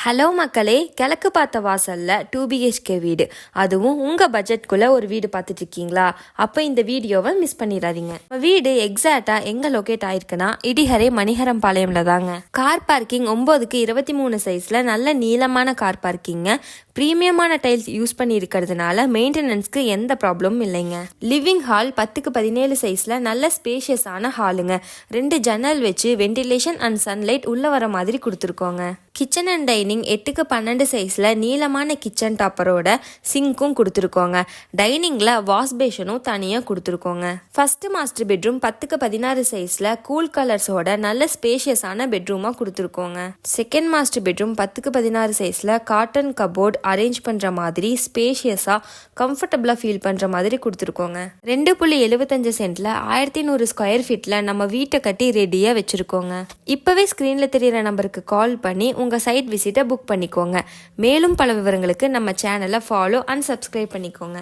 Hello மக்களே, கிழக்கு பார்த்த வாசல்ல 2BHK வீடு, அதுவும் உங்க பட்ஜெட்குள்ள ஒரு வீடு பார்த்துட்டு இருக்கீங்களா? அப்போ இந்த வீடியோவை மிஸ் பண்ணிடாதீங்க. வீடு எக்ஸாக்டா எங்க லொகேட் ஆயிருக்குன்னா இடிஹரை மணிகரம் பாளையம்ல தாங்க. கார் பார்க்கிங் 9க்கு 23 சைஸ்ல நல்ல நீளமான கார் பார்க்கிங்க. பிரீமியமான டைல்ஸ் யூஸ் பண்ணி இருக்கிறதுனால மெயின்டெனன்ஸ்க்கு எந்த ப்ராப்ளமும் இல்லைங்க. லிவிங் ஹால் 10க்கு 17 சைஸ்ல நல்ல ஸ்பேஷியஸான ஹாலுங்க. 2 ஜன்னல் வச்சு வென்டிலேஷன் அண்ட் சன்லைட் உள்ள வர மாதிரி கொடுத்துருக்கோங்க. கிச்சன் அண்ட் டைனிங் 8க்கு 12 சைஸ்ல நீளமான கிச்சன் டாப்பரோட சிங்க்கும் கொடுத்துருக்கோங்க. டைனிங்ல வாஷ் பேஷனும் தனியாக கொடுத்துருக்கோங்க. ஃபர்ஸ்ட் மாஸ்டர் பெட்ரூம் 10க்கு 16 சைஸ்ல கூல் கலர்ஸோட நல்ல ஸ்பேஷியஸான பெட்ரூமா கொடுத்துருக்கோங்க. செகண்ட் மாஸ்டர் பெட்ரூம் 10க்கு 16 சைஸ்ல காட்டன் கபோர்ட் அரேஞ்ச் பண்ற மாதிரி ஸ்பேஷியஸா கம்ஃபர்டபுளா ஃபீல் பண்ற மாதிரி கொடுத்துருக்கோங்க. 2.75 சென்ட்ல 1100 ஸ்கொயர் ஃபீட்ல நம்ம வீட்டை கட்டி ரெடியா வச்சிருக்கோங்க. இப்பவே ஸ்கிரீன்ல தெரியற நம்பருக்கு கால் பண்ணி உங்க சைட் விசிட்டை புக் பண்ணிக்கோங்க. மேலும் பல விவரங்களுக்கு நம்ம சேனலை ஃபாலோ அண்ட் சப்ஸ்கிரைப் பண்ணிக்கோங்க.